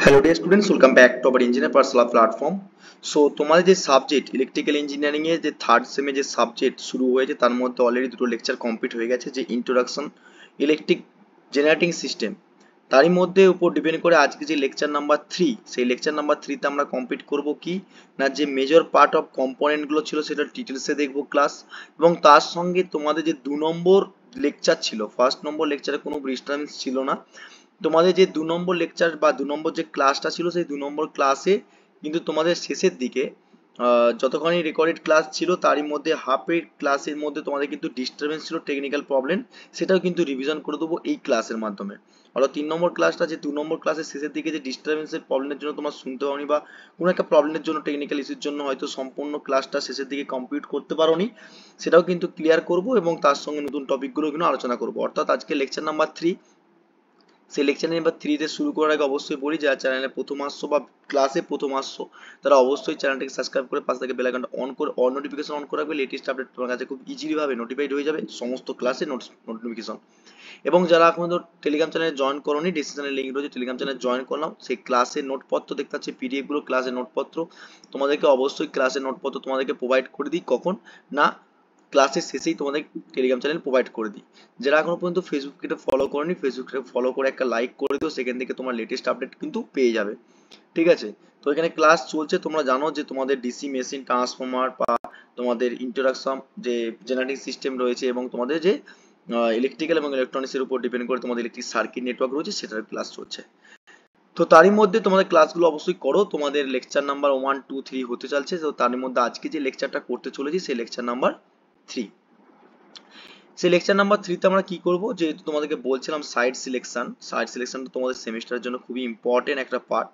Hello dear students, welcome back to our engineer personal platform. So তোমাদের যে subject electrical engineering এর যে third সেমে যে সাবজেক্ট শুরু হয়েছে তার মধ্যে অলরেডি দুটো লেকচার কমপ্লিট হয়ে গেছে, যে ইন্ট্রোডাকশন ইলেকট্রিক জেনারেটিং সিস্টেম, তারই মধ্যে উপর ডিপেন্ড করে আজকে যে লেকচার নাম্বার 3, সেই লেকচার নাম্বার 3 তে আমরা কমপ্লিট করব কি না, যে মেজর পার্ট অফ কম্পোনেন্ট গুলো ছিল সেটা ডিটেলসে দেখব ক্লাস, এবং তার সঙ্গে তোমাদের যে 2 নম্বর লেকচার ছিল, ফার্স্ট নম্বর লেকচারে কোনো ডিস্টারবেন্স ছিল না, তোমাদের যে 2 নম্বর লেকচার বা 2 নম্বর যে ক্লাসটা ছিল সেই 2 নম্বর ক্লাসে কিন্তু তোমাদের শেষের দিকে যতখানি রেকর্ডেড ক্লাস ছিল তারই মধ্যে হাফের ক্লাসের মধ্যে তোমাদের কিন্তু ডিস্টারবেন্স ছিল, টেকনিক্যাল প্রবলেম, সেটাও কিন্তু রিভিশন করে দেবো এই ক্লাসের মাধ্যমে। অর্থাৎ 3 নম্বর ক্লাসটা যে 2 নম্বর ক্লাসের শেষের দিকে যে ডিস্টারবেন্সের প্রবলেমের জন্য তোমরা শুনতে পাওনি বা কোনো একটা প্রবলেমের জন্য টেকনিক্যাল ইস্যুর জন্য হয়তো সম্পূর্ণ ক্লাসটা শেষের দিকে কমপ্লিট করতে পারোনি, সেটাও কিন্তু ক্লিয়ার করব এবং তার সঙ্গে নতুন টপিকগুলো কিন্তু আলোচনা করব। অর্থাৎ আজকে লেকচার নাম্বার 3, সেই লেকচার নাম্বার 3 তে শুরু করার আগে অবশ্যই বলি, যারা চ্যানেলে প্রথম আসছো বা ক্লাসে প্রথম আসছো তারা অবশ্যই চ্যানেলটাকে সাবস্ক্রাইব করে পাশে থেকে বেল আইকনটা অন করে অল নোটিফিকেশন অন করে রাখবে। লেটেস্ট আপডেট তোমার কাছে খুব ইজিলি ভাবে নোটিফাইড হয়ে যাবে, সমস্ত ক্লাসে নোটিফিকেশন। এবং যারা এখন তো টেলিগ্রাম চ্যানেলে জয়েন করোনি, ডিসক্রিপশনে লিংক রয়েছে, টেলিগ্রাম চ্যানেলে জয়েন করলাম, সেই ক্লাসের নোটপত্র দেখতে পাচ্ছি, পিডিএফ গুলো ক্লাসের নোটপত্র তোমাদেরকে অবশ্যই ক্লাসের নোটপত্র তোমাদেরকে প্রোভাইড করে দিই, কখন না ক্লাসের শেষেই তোমাদের টেলিগ্রাম চ্যানেল প্রোভাইড করে দিই। যারা এখনো পর্যন্ত ফেসবুকটা ফলো করনি, ফেসবুকটা ফলো করে একটা লাইক করে দিও, সেখান থেকে তোমার লেটেস্ট আপডেট কিন্তু পেয়ে যাবে। ঠিক আছে, তো এখানে ক্লাস চলছে, তোমরা জানো যে তোমাদের ডিসি মেশিন ট্রান্সফরমার বা তোমাদের ইন্ট্রোডাকশন যে জেনারেটিং সিস্টেম রয়েছে এবং তোমাদের যে ইলেকট্রিক্যাল এবং ইলেকট্রনিক্স এর উপর ডিপেন্ড করে তোমাদের ইলেকট্রিক সার্কিট নেটওয়ার্ক রয়েছে সেটার ক্লাস চলছে। তো তারই মধ্যে তোমাদের ক্লাসগুলো অবশ্যই করো, তোমাদের লেকচার নাম্বার 1 2 3 হতে চলছে, তো তার মধ্যে আজকে যে লেকচারটা করতে চলেছি সেই লেকচার নাম্বার 3। সেই লেকচার নাম্বার 3 তে আমরা কি করব, যেহেতু তোমাদেরকে বলছিলাম সাইট সিলেকশনটা তোমাদের সেমিস্টারের জন্য খুবই ইম্পর্টেন্ট একটা পার্ট।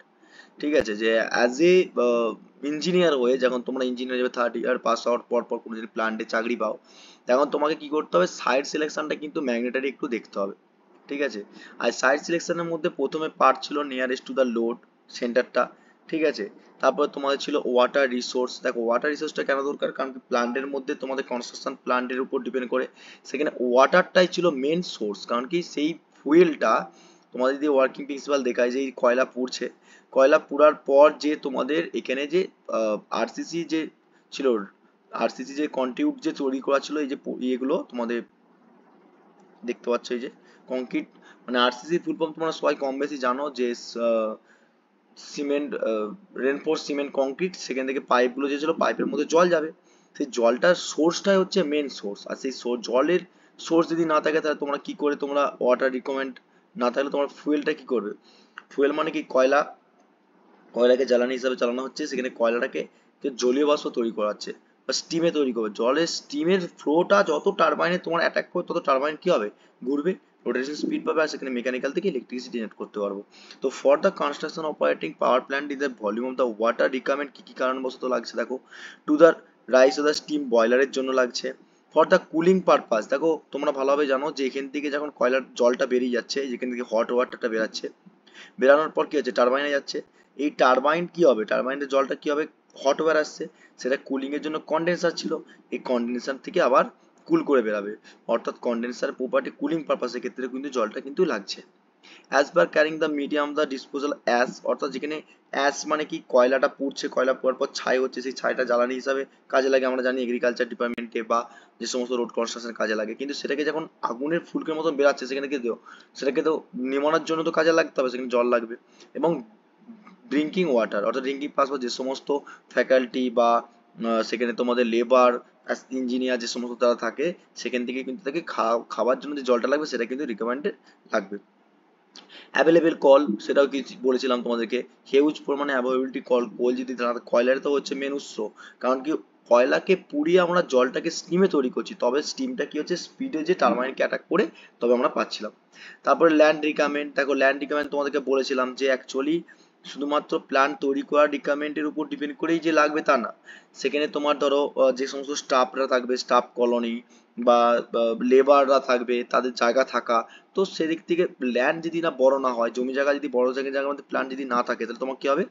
ঠিক আছে, যে অ্যাজ এ ইঞ্জিনিয়ার হয়ে যখন তোমরা ইঞ্জিনিয়ার হিসেবে থার্ড ইয়ার পাস আউট পর পর কোনো যদি প্ল্যান্টে চাকরি পাও, তখন তোমাকে কি করতে হবে, সাইট সিলেকশনটা কিন্তু ম্যাগনেটারি একটু দেখতে হবে। ঠিক আছে, আর সাইট সিলেকশনের মধ্যে প্রথমে পার্ট ছিল নিয়ারেস্ট টু দ্য লোড সেন্টারটা। ঠিক আছে, তারপর তোমাদের ছিল ওয়াটার রিসোর্স। দেখো ওয়াটার রিসোর্সটা কেন দরকার, কারণ কি প্ল্যান্টের মধ্যে তোমাদের কনস্ট্রাকশন প্ল্যান্টের উপর ডিপেন্ড করে, সেখানে ওয়াটারটাই ছিল মেন সোর্স, কারণ কি সেই ফুয়েলটা তোমাদের যদি ওয়ার্কিং প্রিন্সিপাল দেখায় যে এই কয়লা পুড়ছে, কয়লা পুড়ার পর যে তোমাদের এখানে যে আরসিসি যে ছিল, আরসিসি যে কন্ট্রিবিউট যে তৈরি করা ছিল, এই যে ইয়েগুলো তোমাদের দেখতে পাচ্ছ, এই যে কংক্রিট, মানে আরসিসি ফুল ফর্ম তোমরা সবাই কম বেশি জানো, যে সিমেন্ট, রেনফোর্স সিমেন্ট কংক্রিট, সেখান থেকে পাইপগুলো যে ছিল পাইপের মধ্যে জল যাবে, সেই জলটার সোর্সটাই হচ্ছে মেন সোর্স। আর সেই জলের সোর্স যদি না থাকে তাহলে তোমরা কি করে, তোমরা ওয়াটার রিকোয়ারমেন্ট না থাকলে তোমার ফুয়েলটা কি করবে, ফুয়েল মানে কি কয়লা, কয়লাকে জ্বালানি হিসাবে চালানো হচ্ছে, সেখানে কয়লাটাকে জলীয় বাষ্প তৈরি করা হচ্ছে বা স্টিমে তৈরি করবে, জলের স্টিমের ফ্লোটা যত টারবাইনে তোমার অ্যাটাক করবে তত টারবাইন কি হবে, ঘুরবে, রোটেশন স্পিড পাবে, আর সেখানে মেকানিক্যাল থেকে ইলেকট্রিসিটি জেনারেট করতে পারবো। তো for the construction operating power plant in the volume of the water requirement কি কি কারণবশত লাগছে দেখো, to the rise of the steam বয়লারের জন্য লাগছে, ফর দ্য কুলিং পারপাস। দেখো তোমরা ভালোভাবে জানো যে এখান থেকে যখন কয়লার জলটা বেরিয়ে যাচ্ছে, যেখান থেকে হট ওয়াটারটা বেরাচ্ছে, বেরানোর পর কি হচ্ছে, টারবাইনে যাচ্ছে, এই টারবাইন কি হবে, টারবাইনের জলটা কি হবে, হট ওয়্যার আসছে, সেটা কুলিং এর জন্য কন্ডেন্সার ছিল, এই কন্ডেন্সার থেকে আবার কুল করে বেরাবে, অর্থাৎ কন্ডেন্সার প্রপার্টি কুলিং পারপাসের ক্ষেত্রে কিন্তু জলটা কিন্তু লাগছে। As per carrying the medium the disposal ash, অর্থাৎ যেখানে অ্যাশ মানে কি কয়লাটা পুড়ছে, কয়লা পোড়ার পর ছাই হচ্ছে, সেই ছাইটা জ্বালানি হিসাবে কাজে লাগে, আমরা জানি এগ্রিকালচার ডিপার্টমেন্টে বা যে সমস্ত রোড কনস্ট্রাকশন কাজে লাগে, কিন্তু সেটাকে যখন আগুনের ফুলকের মতন বেরাচ্ছে সেখানে কি দিও, সেটাকে তো নেমানোর জন্য তো কাজে লাগতে হবে, সেখানে জল লাগবে। এবং ড্রিঙ্কিং ওয়াটার, অর্থাৎ ড্রিঙ্কিং পাস বা যে সমস্ত ফ্যাকাল্টি বা সেখানে তোমাদের লেবার ইঞ্জিনিয়ার যে সমস্ত তারা থাকে, সেখান থেকে কিন্তু তাকে খাওয়ার জন্য যে জলটা লাগবে সেটা কিন্তু রিকমেন্ডেড লাগবে। অ্যাভেলেবেল কল, সেটাও কি বলেছিলাম তোমাদেরকে, হিউজ পরিমাণে অ্যাভেলেবিলিটি কল, কোল যদি কয়লার তো হচ্ছে মেন উৎস, কারণ কি কয়লাকে পুড়িয়ে আমরা জলটাকে স্টিমে তৈরি করছি, তবে স্টিমটা কি হচ্ছে স্পিডে যে টারবাইনকে অ্যাটাক করে তবে আমরা পাচ্ছিলাম। তারপরে ল্যান্ড রিকোয়ারমেন্ট, দেখো ল্যান্ড রিকোয়ারমেন্ট তোমাদেরকে বলেছিলাম যে অ্যাকচুয়ালি শুধুমাত্র প্ল্যান তৈরি করার রিকোয়ারমেন্টের উপর ডিপেন্ড করেই যে লাগবে তা না, সেখানে তোমার ধরো যে সমস্ত স্টাফরা থাকবে, স্টাফ কলোনি বা লেবাররা থাকবে, তাদের জায়গা থাকা, তো সেদিক থেকে ল্যান্ড যদি না বড় না হয়, জমি জায়গা যদি বড় জায়গার মধ্যে প্ল্যান যদি না থাকে, তাহলে তোমার কি হবে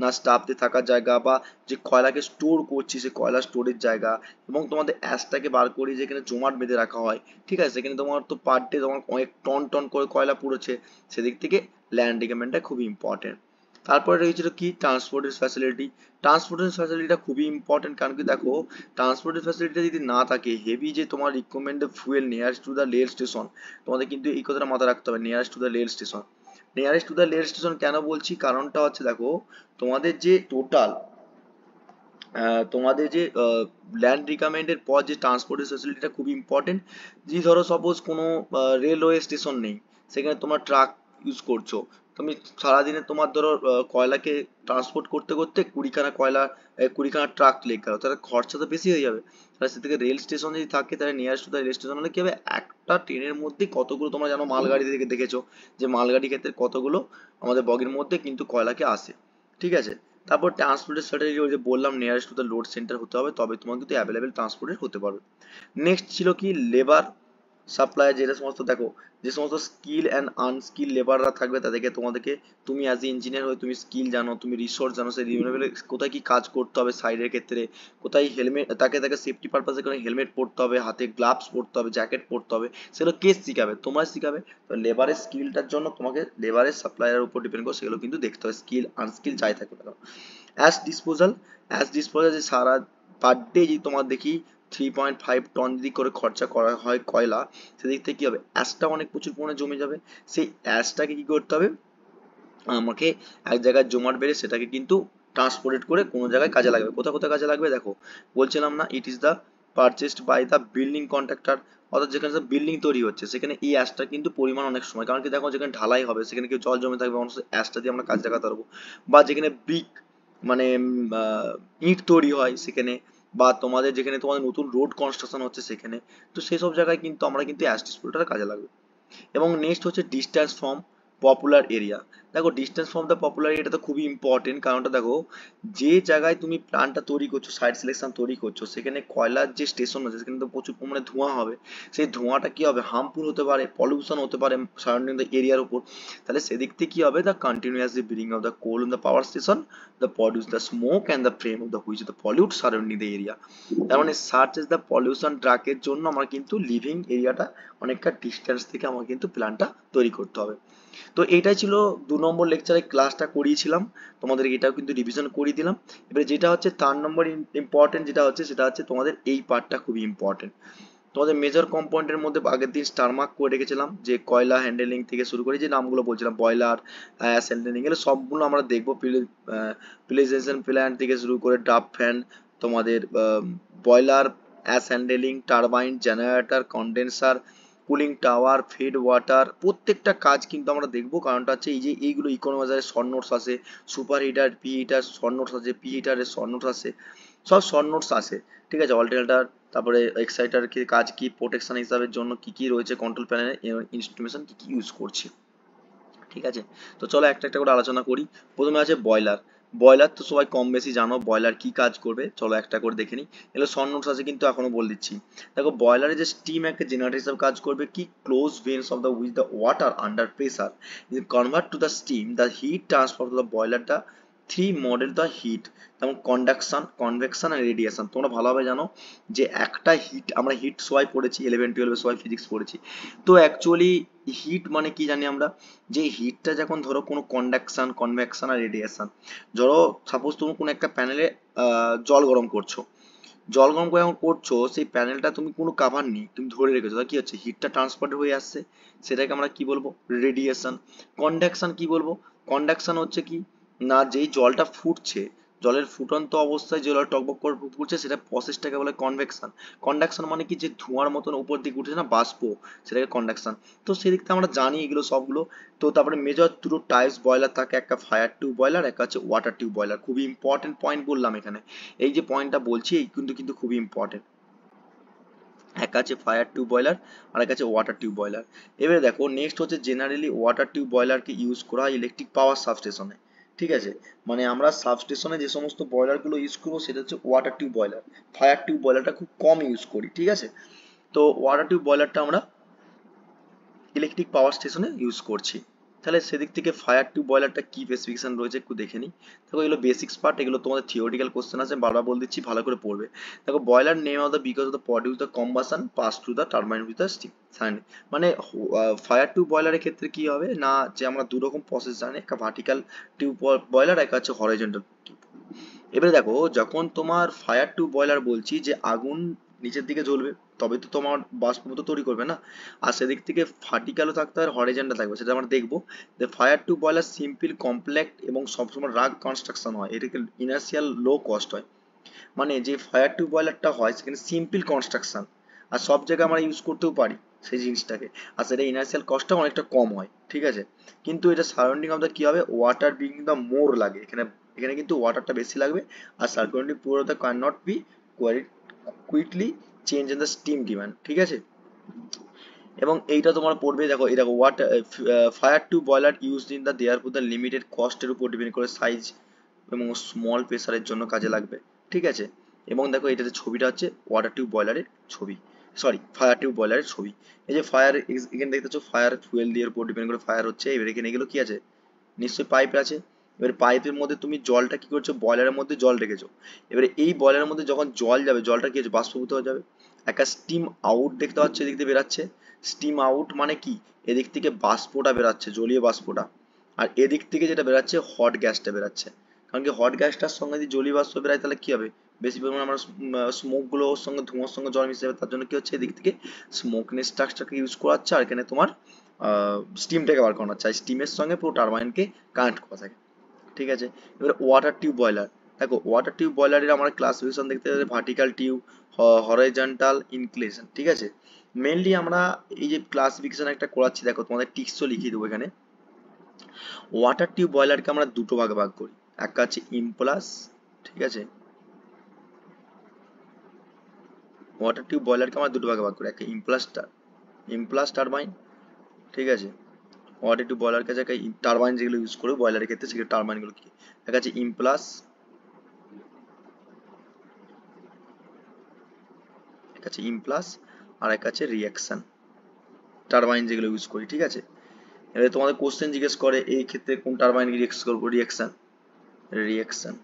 না, স্টাফদের থাকার জায়গা বা যে কয়লাকে স্টোর করছি সে কয়লা স্টোরের জায়গা, এবং তোমাদের অ্যাশটাকে বার করে যেখানে জমাট বেঁধে রাখা হয়, ঠিক আছে, সেখানে তোমার তো পার ডে তোমার অনেক টন টন করে কয়লা পুড়েছে, সেদিক থেকে ল্যান্ড রিকোয়ারমেন্টটা খুবই ইম্পর্টেন্ট। তারপরে রয়েছিল কি ট্রান্সপোর্টের ফ্যাসিলিটি। ট্রান্সপোর্টের ফ্যাসিলিটিটা খুবই ইম্পর্টেন্ট, কারণ কি দেখো ট্রান্সপোর্টের ফ্যাসিলিটি যদি না থাকে, হেভি যে তোমার recommended fuel nearest to the rail station, তোমাদের কিন্তু এই কথাটা মাথায় রাখতে হবে, nearest to the rail station. Nearest to the rail station কেন বলছি, কারণটা হচ্ছে দেখো তোমাদের যে টোটাল তোমাদের যে ল্যান্ড রিকমেন্ডের পর যে ট্রান্সপোর্টের ফেসিলিটিটা খুব ইম্পর্টেন্ট। যদি ধরো সাপোজ কোনো রেলওয়ে স্টেশন নেই, সেখানে তোমার ট্রাক ইউজ করছো, তুমি সারাদিনে তোমার ধরো কয়লাকে ট্রান্সপোর্ট করতে করতে 20খানা কয়লা 20খানা ট্রাক লেগে গেল, তাহলে খরচা তো বেশি হয়ে যাবে। তাহলে সে থেকে রেল স্টেশন যদি থাকে, তাহলে nearest to the rail station হলে কি হবে, একটা ট্রেনের মধ্যে কতগুলো, তোমরা জানো মালগাড়ি থেকে দেখেছো যে মালগাড়ি ক্ষেত্রে কতগুলো আমাদের বগির মধ্যে কিন্তু কয়লাকে আসে, ঠিক আছে। তারপর ট্রান্সপোর্টের স্ট্র্যাটেজি ওই যে বললাম, nearest to the load centre হতে হবে, তবে তোমার কিন্তু অ্যাভেলেবেল ট্রান্সপোর্টের হতে পারবে। নেক্সট ছিল কি লেবার সাপ্লাই, যেটা সমস্ত দেখো যে সমস্ত স্কিল অ্যান্ড আনস্কিল লেবাররা থাকবে তাদেরকে তোমাদেরকে, তুমি অ্যাজ এ ইঞ্জিনিয়ার হয়ে তুমি স্কিল জানো, তুমি রিসোর্স জানো, সেই রিনিউয়েবল কোথায় কি কাজ করতে হবে সাইডের ক্ষেত্রে, কোথায় হেলমেট, তাকে তাকে সেফটি পারপাসে করে হেলমেট পরতে হবে, হাতে গ্লাভস পরতে হবে, জ্যাকেট পরতে হবে, সেগুলো কে শিখাবে, তোমরা শিখাবে। তো লেবারের স্কিলটার জন্য তোমাকে লেবারের সাপ্লাইয়ের উপর ডিপেন্ড করে সেগুলো কিন্তু দেখতে হবে, স্কিল আনস্কিল যাই থাকবে না। অ্যাশ ডিসপোজাল যে সারা পার ডে যদি তোমার দেখি 3.5 টন যদি করে খরচা করা হয় কয়লা, সেদিক থেকে কি হবে, অ্যাশটা অনেক প্রচুর পরিমাণে জমে যাবে। সেই অ্যাশটাকে কি করতে হবে, আমাকে এক জায়গায় জমাট বেড়ে সেটাকে কিন্তু ট্রান্সপোর্টেড করে কোনো জায়গায় কাজে লাগবে। কোথায় কোথায় কাজে লাগবে দেখো, বলছিলাম না it is the purchased by the building contractor, অর্থাৎ যেখানে বিল্ডিং তৈরি হচ্ছে সেখানে এই অ্যাশটা কিন্তু পরিমাণ অনেক সময়, কারণ কি দেখো যেখানে ঢালাই হবে সেখানে কেউ জল জমে থাকবে, অবশ্যই অ্যাশটা দিয়ে আমরা কাজ লাগাতে পারবো। বা যেখানে ব্রিক মানে ইট তৈরি হয় সেখানে, বা তোমাদের যেখানে তোমাদের নতুন রোড কনস্ট্রাকশন হচ্ছে সেখানে, তো সেসব জায়গায় কিন্তু আমরা কিন্তু অ্যাশ ডিসপোজালটা কাজে লাগবে। এবং নেক্সট হচ্ছে ডিস্টেন্স ফ্রম পপুলার এরিয়া। দেখো ডিস্টেন্স ফ্রম দ্য পপুলার এরিয়াটা তো খুবই ইম্পর্টেন্ট, কারণটা দেখো যে জায়গায় তুমি প্ল্যানটা তৈরি করছো, সাইট সিলেকশন তৈরি করছো, সেখানে কয়লার যে স্টেশন আছে সেখানে তো প্রচুর পরিমাণে ধোঁয়া হবে, সেই ধোঁয়াটা কি হবে, হার্মফুল হতে পারে, পলিউশন হতে পারে সারাউন্ডিং দ্য এরিয়ার উপর। তাহলে সেদিক থেকে কি হবে, the continuously bring of the coal in the power station the produce the smoke and the flame of the which the pollute surrounding the area. তার মানে সার্চ ইজ দ্য পলিউশন ট্র্যাকের জন্য আমার কিন্তু লিভিং এরিয়াটা অনেকটা ডিস্টেন্স থেকে আমার কিন্তু প্ল্যানটা তৈরি করতে হবে। তো এইটাই ছিল 2 নম্বর লেকচারে ক্লাসটা করিয়েছিলাম, তোমাদের এটাও কিন্তু রিভিশন করিয়ে দিলাম। এবারে যেটা হচ্ছে 3 নম্বর ইম্পর্টেন্ট যেটা হচ্ছে, সেটা হচ্ছে তোমাদের এই পার্টটা খুবই ইম্পর্টেন্ট। তোমাদের মেজর কম্পোনেন্টের মধ্যে আগের দিন স্টার মার্ক করে রেখেছিলাম, যে কয়লা হ্যান্ডেলিং থেকে শুরু করে যে নামগুলো বলছিলাম, বয়লার, অ্যাস হ্যান্ডেলিং, এগুলো সবগুলো আমরা দেখবো। প্রিলিজেশন প্ল্যান্ট থেকে শুরু করে ডাব ফ্যান, তোমাদের boiler, ash handling, turbine, generator, condenser, cooling tower, feed water, প্রত্যেকটা কাজ কিন্তু আমরা দেখবো। কারণটা হচ্ছে এই যে এইগুলো ইকোনমাইজারের শর্ট নোটস আছে, super heater P heater short notes আছে, পি হিটারের শর্ট নোটস আছে, সব শর্ট নোটস আছে, ঠিক আছে। অল্টারনেটর, তারপরে এক্সাইটার কি কাজ, কি প্রোটেকশন হিসাবের জন্য কি কি রয়েছে, কন্ট্রোল প্যানেলে ইনস্ট্রুমেন্টেশন কি কি ইউজ করছি, ঠিক আছে। তো চলো একটা একটা করে আলোচনা করি। প্রথমে আছে বয়লার। বয়লার তো সবাই কম বেশি জানো, বয়লার কি কাজ করবে, চলো একটা করে দেখে নিই। এগুলো শর্ট নোটস আছে কিন্তু এখনো বলে দিচ্ছি। দেখো বয়লারে যে স্টিম একটা জেনারেটর হিসাবে কাজ করবে, কি close vents of the with the water under pressure convert to the steam, the heat transfer to the বয়লারটা থ্রি মডেল দ্য হিট, যেমন কন্ডাকশন, কনভেকশন আর রেডিয়েশন। তোমরা ভালোভাবে জানো যে একটা হিট, আমরা হিট সবাই পড়েছি 11-12 সবাই ফিজিক্স পড়েছি। তো অ্যাকচুয়ালি হিট মানে কি জানি আমরা, যে হিটটা যখন ধরো কোনো কন্ডাকশন, কনভেকশন আর রেডিয়েশন, ধরো সাপোজ তুমি কোনো একটা প্যানেলে জল গরম করছো, জল গরম করে যখন করছো সেই প্যানেলটা তুমি কোনো কাভার নেই, তুমি ধরে রেখেছো, তাহলে কি হচ্ছে, হিটটা ট্রান্সফার হয়ে আসছে, সেটাকে আমরা কি বলবো, রেডিয়েশন। কন্ডাকশন কি বলবো, কন্ডাকশন হচ্ছে কি না, যেই জলটা ফুটছে, জলের ফুটন্ত অবস্থায় যে জল টকবক করে ফুটছে, সেটা প্রসেসটাকে বলে কনভেকশন। কন্ডাকশন মানে কি, যে ধোঁয়ার মতন উপর দিকে উঠেছে না বাষ্প, সেটাকে কন্ডাকশন। তো সেদিক থেকে আমরা জানি এগুলো সবগুলো। তো তারপরে মেজর দুটো টাইপস বয়লার থাকে, একটা ফায়ার টিউব বয়লার, একটা হচ্ছে ওয়াটার টিউব বয়লার। খুবই ইম্পর্টেন্ট পয়েন্ট বললাম এখানে, এই যে পয়েন্টটা বলছি এই কিন্তু কিন্তু খুবই ইম্পর্টেন্ট। এক আছে ফায়ার টিউব বয়লার আর এক আছে ওয়াটার টিউব বয়লার। এবারে দেখো নেক্সট হচ্ছে জেনারেলি ওয়াটার টিউব বয়লারকে ইউজ করা হয় ইলেকট্রিক পাওয়ার সাবস্টেশনে, ঠিক আছে। মানে আমরা সাবস্টেশনে যে সমস্ত বয়লারগুলো ইউজ করবো সেটা হচ্ছে water tube boiler, fire tube বয়লারটা খুব কম ইউজ করি, ঠিক আছে। তো ওয়াটার টিউব বয়লারটা আমরা ইলেকট্রিক পাওয়ার স্টেশনে ইউজ করছি। তাহলে সেদিক থেকে ফায়ার টিউব বয়লারটা কি স্পেসিফিকেশন রয়েছে একটু দেখে নিই। দেখো এগুলো বেসিক্স পার্ট, এগুলো তোমাদের থিওরিটিক্যাল কোশ্চেন আছে, বারবার বলে দিচ্ছি ভালো করে পড়বে। দেখো boiler name of the because of the produce the combustion pass to the turbine with the steam. মানে ফায়ার টিউব বয়লারের ক্ষেত্রে কি হবে না, যে আমরা দু রকম প্রসেস জানি, একটা ভার্টিক্যাল টিউব বয়লার, একটা হচ্ছে হরাইজন্টাল টিউব। এবারে দেখো যখন তোমার ফায়ার টিউব বয়লার বলছি যে আগুন নিচের দিকে জ্বলবে তবে তো তোমার বাষ্প তো তৈরি করবে না, আর সেদিক থেকে ভার্টিক্যালও থাকতে হয় হরাইজন্টাল থাকবে, সেটা আমরা দেখবো। যে fire tube boiler simple complex এবং সবসময় রাগ কনস্ট্রাকশন হয়, এটাকে ইনার্সিয়াল লো কস্ট হয়। মানে যে ফায়ার টিউব বয়লারটা হয় সেখানে সিম্পল কনস্ট্রাকশন, আর সব জায়গায় আমরা ইউজ করতেও পারি সেই জিনিসটাকে, আর সেটা ইনার্সিয়াল কস্টটা অনেকটা কম হয়, ঠিক আছে। কিন্তু এটা সারাউন্ডিং অফ দ্য কি হবে, ওয়াটার বিং দ্য মোর লাগে এখানে, এখানে কিন্তু ওয়াটারটা বেশি লাগবে, আর সার্কুলেটিং পুরো the can not be quickly change in the steam demand, ঠিক আছে। এবং এইটা তোমার পড়বে, দেখো এই দেখো water fire tube boiler used in the there for the limited কস্টের উপর ডিপেন্ড করে সাইজ এবং স্মল প্রেসারের জন্য কাজে লাগবে, ঠিক আছে। এবং দেখো এটাতে ছবিটা হচ্ছে ওয়াটার টিউব বয়লারের ছবি, সরি ফায়ার টিউব বয়লারের ছবি। এই যে ফায়ার, এখানে দেখতে পাচ্ছ ফায়ার ফুয়েল দিয়ে উপর ডিপেন্ড করে ফায়ার হচ্ছে, এবার এখানে এগুলো কি আছে, নিশ্চয়ই পাইপ আছে। এবার পাইপের মধ্যে তুমি জলটা কি করছো, বয়লারের মধ্যে জল রেখেছো, এবারে এই বয়লারের মধ্যে যখন জল যাবে জলটা কি হচ্ছে, বাষ্পীভূত হয়ে যাবে, একটা স্টিম আউট দেখতে পাচ্ছ এদিক দিয়ে বেরাচ্ছে। স্টিম আউট মানে কি, এদিক থেকে বাষ্পটা বেরাচ্ছে, জলীয় বাষ্পটা, আর এদিক থেকে যেটা বেরাচ্ছে হট গ্যাসটা বেরাচ্ছে। কারণ কি হট গ্যাসটার সঙ্গে যদি জলীয় বাষ্প বেরায় তাহলে কি হবে, বেশি পরিমাণে আমরা স্মোক গুলো ওর সঙ্গে ধোঁয়ার সঙ্গে জল মিশে যাবে, তার জন্য কি হচ্ছে এদিক থেকে স্মোকনেস স্ট্রাকচারকে ইউজ করা হচ্ছে, আর এখানে তোমার স্টিমটাকে বার করানো হচ্ছে, স্টিমের সঙ্গে পুরো টারবাইনকে কানেক্ট করা থাকে, ঠিক আছে। এবার ওয়াটার টিউব বয়লার, দেখো ওয়াটার টিউব বয়লারের আমরা ক্লাসিফিকেশন দেখতে পাচ্ছি ভার্টিক্যাল টিউব, হরাইজন্টাল, ইনক্লিনেশন, ঠিক আছে। মেইনলি আমরা এই যে ক্লাসিফিকেশন একটা করাচ্ছি, দেখো তোমাদের টিক্সও লিখিয়ে দেবো এখানে। ওয়াটার টিউব বয়লারকে আমরা দুটো ভাগে ভাগ করি, একটা হচ্ছে ইমপ্লাস, ঠিক আছে। ওয়াটার টিউব বয়লারকে আমরা দুটো ভাগে ভাগ করি, একটা ইমপ্লাস টারবাইন, ঠিক আছে। ওয়াটার টিউব বয়লার কাছে একটা টারবাইন যেগুলো ইউজ করবে বয়লারের ক্ষেত্রে সেগুলো টারবাইন গুলো কি, একটা আছে ইমপ্লাস, একটা আছে ইমপ্লাস, আর একটা আছে রিয়াকশন টারবাইন যেগুলো ইউজ করি, ঠিক আছে। এবারে তোমাদের কোশ্চেন জিজ্ঞেস করে এই ক্ষেত্রে কোন টারবাইন রিয়েক্ট করবো, রিয়াকশন, রিয়াকশন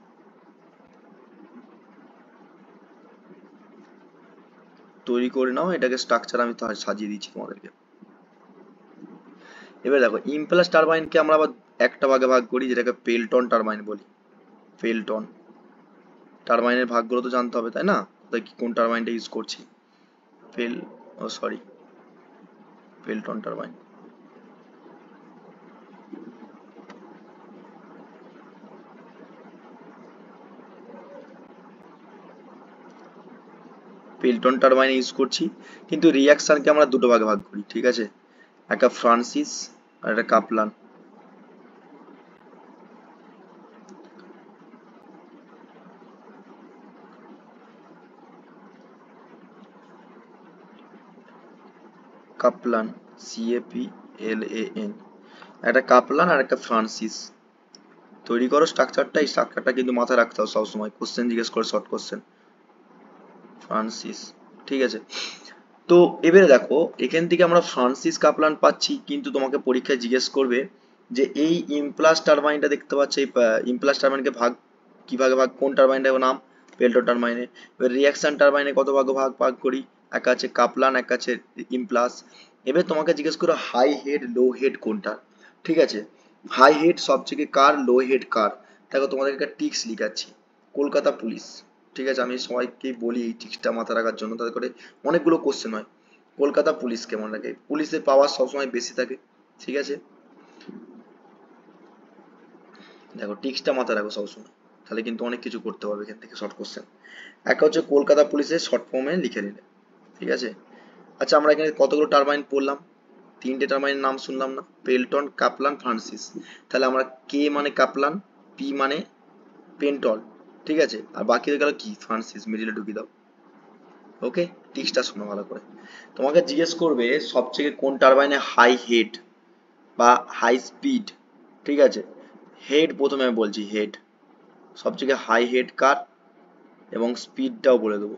তৈরি করে নাও, এটাকে স্ট্রাকচার আমি তো সাজিয়ে দিচ্ছি তোমাদেরকে। এবার দেখো ইমপ্লাস টারবাইনকে আমরা আবার একটা ভাগে ভাগ করি যেটাকে পেল্টন টারবাইন বলি। পেল্টন টারবাইনের ভাগগুলো তো জানতে হবে তাই না, তাই কি কোন টারবাইনটা ইউজ করছি, পেল ও সরি পেল্টন টারবাইন। পেল্টন টারবাইন ইউজ করছি, কিন্তু রিয়াকশনকে আমরা দুটো ভাগে ভাগ করি, ঠিক আছে, একটা ফ্রান্সিস আর একটা কাপলান। কাপলান, CAPLAN, একটা কাপলান আর একটা ফ্রান্সিস। তৈরি করো স্ট্রাকচারটা, এই স্ট্রাকচারটা কিন্তু মাথায় রাখতে হবে সবসময়, কোশ্চেন জিজ্ঞেস করে শর্ট কোশ্চেন। ফ্রান্সিস, ঠিক আছে। তো এবারে দেখো এখান থেকে আমরা ফ্রান্সিস কাপলান পাচ্ছি, কিন্তু তোমাকে পরীক্ষায় জিজ্ঞেস করবে যে এই ইমপ্লাস টারবাইনটা দেখতে পাচ্ছ, এই ইমপ্লাস টারবাইনকে ভাগ কি ভাগে ভাগ, কোন টারবাইনটার নাম, পেল্টো টারবাইনে। এবার রিয়াকশন টারবাইনে কত ভাগে ভাগ ভাগ করি, একটা আছে কাপলান একটা আছে ইমপ্লাস। এবার তোমাকে জিজ্ঞেস করো হাই হেড লো হেড কোনটা, ঠিক আছে। হাই হেড সবথেকে কার, লো হেড কার, দেখো তোমাদের একটা টিক্স লিখাচ্ছি, কলকাতা পুলিশ, ঠিক আছে। আমি সবাইকে বলি এই টিক্সটা মাথায় রাখার জন্য, তাতে করে অনেকগুলো কোশ্চেন হয়। কলকাতা পুলিশ কেমন লাগে, পুলিশের পাওয়ার সবসময় বেশি থাকে, ঠিক আছে। দেখো টিক্সটা মাথায় রাখো সবসময়, তাহলে কিন্তু অনেক কিছু করতে পারবে এখান থেকে শর্ট কোশ্চেন। একটা হচ্ছে কলকাতা পুলিশের শর্ট ফর্মে লিখে নিলে, ঠিক আছে। আচ্ছা আমরা এখানে কতগুলো টারবাইন পড়লাম, তিনটে টারবাইনের নাম শুনলাম না, পেল্টন, কাপলান, ফ্রান্সিস। তাহলে আমরা কে মানে কাপলান, পি মানে পেন্টল, ঠিক আছে, আর বাকি হয়ে গেল কি ফ্রান্সিস, মিডিলে ঢুকিয়ে দাও। ওকে, টিক্সটা শোনো ভালো করে। তোমাকে জিজ্ঞেস করবে সবথেকে কোন টারবাইনে হাই হেড বা হাই স্পিড, ঠিক আছে। হেড প্রথমে আমি বলছি, হেড সবথেকে হাই হেড কার, এবং স্পিডটাও বলে দেবো,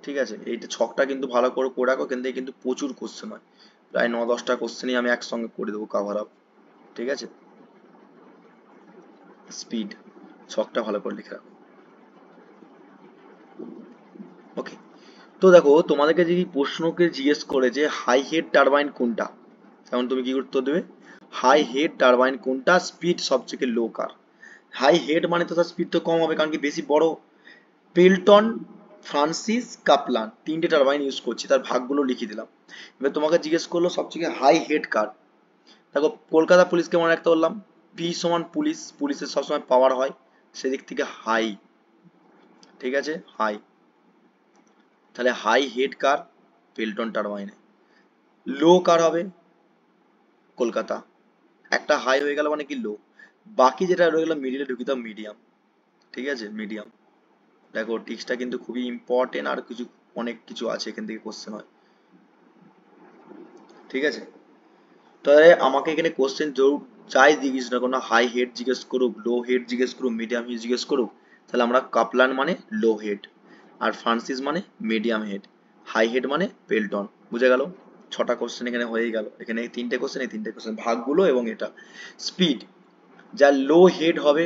ঠিক আছে। এইটা ছকটা কিন্তু ভালো করে রাখো, এখান থেকে কিন্তু প্রচুর কোশ্চেন হয়, প্রায় 9-10টা কোশ্চেনই আমি একসঙ্গে করে দেবো, কাভার আপ, ঠিক আছে, স্পিড, ছকটা ভালো করে লিখে রাখো। ওকে, তো দেখো তোমাদেরকে যদি প্রশ্নকে জিজ্ঞেস করে যে হাই হেড টারবাইন কোনটা, তখন তুমি কি উত্তর দেবে? হাই হেড টারবাইন কোনটা, স্পিড সবথেকে লো কার? হাই হেড মানে তো তার স্পিড তো কম হবে, কারণ কি বেশি বড়। পেলটন, ফ্রান্সিস, কাপলান, তিনটে টারবাইন ইউজ করছি, তার ভাগগুলো লিখে দিলাম। এবার তোমাকে জিজ্ঞেস করলো সবথেকে হাই হেড কার। দেখো কলকাতা পুলিশকে মনে রাখতে বললাম, পি সমান পুলিশ, পুলিশের সবসময় পাওয়ার হয়, সেদিক থেকে হাই। ঠিক আছে, হাই। তাহলে হাই হেড কার, পেলটন টারবাইনে। লো কার হবে, কলকাতা। একটা হাই হয়ে গেল মানে কি লো, বাকি যেটা রয়ে গেল মিডিলে ঢুকিয়ে দাও মিডিয়াম। ঠিক আছে, মিডিয়াম। দেখো টিক্সটা কিন্তু খুবই ইম্পর্টেন্ট, আর কিছু অনেক কিছু আছে এখান থেকে কোশ্চেন হয়। ঠিক আছে, তাহলে আমাকে এখানে কোশ্চেন যাই জিজ্ঞেস না কোনো, হাই হেড জিজ্ঞেস করুক, লো হেড জিজ্ঞেস করুক, মিডিয়াম হেড জিজ্ঞেস করুক, তাহলে আমরা কাপলান মানে লো হেড, আর ফ্রান্সিস মানে মিডিয়াম হেড, হাই হেড মানে পেলটন। বুঝে গেল? ছটা কোশ্চেন এখানে হয়ে গেল, এখানে তিনটে কোশ্চেন, এই তিনটে কোশ্চেন ভাগগুলো এবং এটা স্পিড। যার লো হেড হবে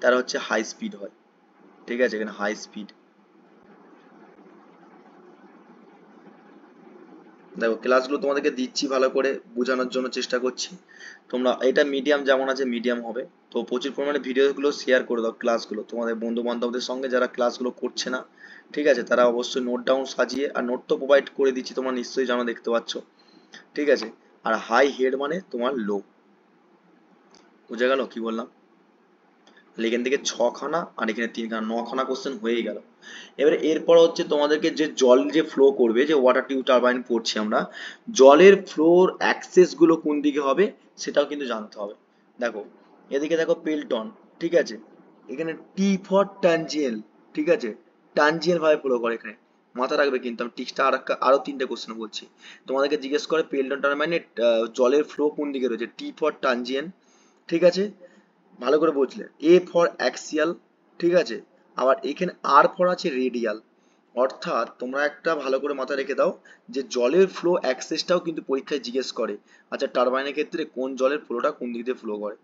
তার হচ্ছে হাই স্পিড হয়। ঠিক আছে, এখানে হাই স্পিড। দেখো ক্লাসগুলো তোমাদেরকে দিচ্ছি ভালো করে বোঝানোর জন্য চেষ্টা করছি, তোমরা এটা মিডিয়াম যেমন আছে মিডিয়াম হবে। তো প্রচুর পরিমাণে ভিডিওগুলো শেয়ার করে দাও, ক্লাসগুলো তোমাদের বন্ধু বান্ধবদের সঙ্গে যারা ক্লাসগুলো করছে না। ঠিক আছে, তারা অবশ্যই নোট ডাউন সাজিয়ে, আর নোট তো প্রোভাইড করে দিচ্ছি তোমরা নিশ্চয়ই জানো, দেখতে পাচ্ছ। ঠিক আছে, আর হাই হেড মানে তোমার লো। বুঝে গেল কি বললাম? তাহলে এখান থেকে ছখানা আর এখানে তিনখানা, নখানা কোশ্চেন হয়ে গেল। এবারে এরপর হচ্ছে তোমাদেরকে যে জল যে ফ্লো করবে, যে ওয়াটার টিউব টারবাইন পড়ছি আমরা, জলের ফ্লোর অ্যাক্সেস গুলো কোন দিকে হবে সেটাও কিন্তু জানতে হবে। দেখো এদিকে দেখো পেলটন, ঠিক আছে, এখানে টি ফর ট্যানজিয়েল। ঠিক আছে, ট্যানজিয়েল ভাবে ফ্লো করে এখানে, মাথা রাখবে কিন্তু। আমি টিক্সটা আরো তিনটে কোশ্চেন বলছি। তোমাদেরকে জিজ্ঞেস করে পেলটন টারবাইনে জলের ফ্লো কোন দিকে রয়েছে, টি ফর ট্যানজিয়েল। ঠিক আছে, ভালো করে বুঝলে। A for axial. ঠিক আছে, আবার এখানে আর ফর আছে রেডিয়াল। অর্থাৎ তোমরা একটা ভালো করে মাথায় রেখে দাও যে জলের ফ্লো অ্যাক্সেসটাও কিন্তু পরীক্ষায় জিজ্ঞেস করে। আচ্ছা টারবাইনের ক্ষেত্রে কোন জলের ফ্লোটা কোন দিক দিয়ে ফ্লো করে।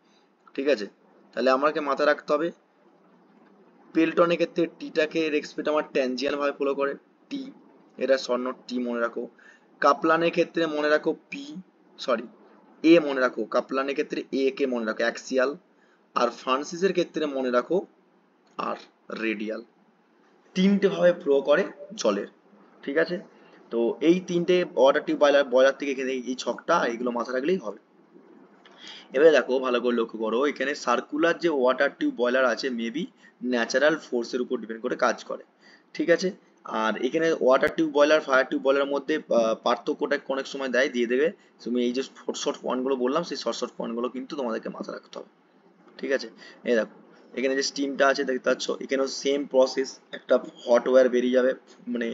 ঠিক আছে, তাহলে আমাকে মাথায় রাখতে হবে পেলটনের ক্ষেত্রে টিটাকে রেসপেক্ট আমার ট্যানজিয়াল ভাবে ফলো করে, টি, এটা স্বর্ণ টি মনে রাখো। কাপলানের ক্ষেত্রে মনে রাখো পি, সরি এ মনে রাখো, কাপলানের ক্ষেত্রে এ কে মনে রাখো অ্যাক্সিয়াল, আর ফ্রান্সিসের ক্ষেত্রে মনে রাখো আর রেডিয়াল। তিনটে ভাবে ফ্লো করে জলের। ঠিক আছে, তো এই তিনটে ওয়াটার টিউব বয়লার, বয়লার থেকে এখানে এই ছকটা এগুলো মাথায় রাখলেই হবে। এবারে দেখো ভালো করে লক্ষ্য করো, এখানে সার্কুলার যে ওয়াটার টিউব বয়লার আছে মেবি ন্যাচারাল ফোর্সের উপর ডিপেন্ড করে কাজ করে। ঠিক আছে, আর এখানে water tube boiler fire tube বয়লারের মধ্যে পার্থক্যটা অনেক সময় দিয়ে দেবে। তুমি এই যে শর্ট শর্ট পয়েন্টগুলো বললাম, সেই শর্ট শর্ট পয়েন্টগুলো কিন্তু তোমাদেরকে মাথায় রাখতে হবে। ঠিক আছে, এই দেখো এখানে যে স্টিমটা আছে দেখতে পাচ্ছ, এখানেও সেম প্রসেস, একটা হট ওয়্যার বেরিয়ে যাবে, মানে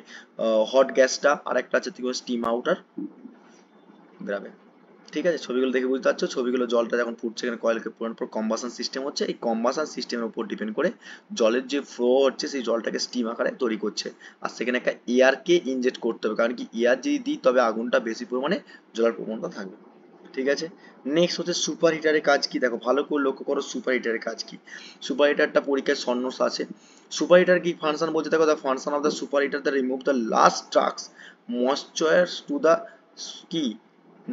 হট গ্যাসটা, আর একটা আছে স্টিম আউটার বেরাবে। ঠিক আছে, ছবিগুলো দেখে বুঝতে পারছো, ছবিগুলো জলটা যখন ফুটছে এখানে কয়েলকে পুরানোর পর কম্বাসন সিস্টেম হচ্ছে, এই কম্বাসন সিস্টেমের উপর ডিপেন্ড করে জলের যে ফ্লো হচ্ছে সেই জলটাকে স্টিম আকারে তৈরি করছে। আর সেখানে একটা এয়ারকে ইনজেক্ট করতে হবে, কারণ কি এয়ার যদি দিই তবে আগুনটা বেশি পরিমাণে জ্বলার প্রবণতা থাকবে। ঠিক আছে, নেক্সট হচ্ছে সুপার হিটারের কাজ কি, দেখো ভালো করে লক্ষ্য করো সুপার হিটারের কাজ কি। সুপার হিটারটা পরীক্ষায় স্বর্ণস আছে। সুপার হিটার কি ফাংশন বলছে, দেখো the function of the super heater the remove the last tracks moisture to the কি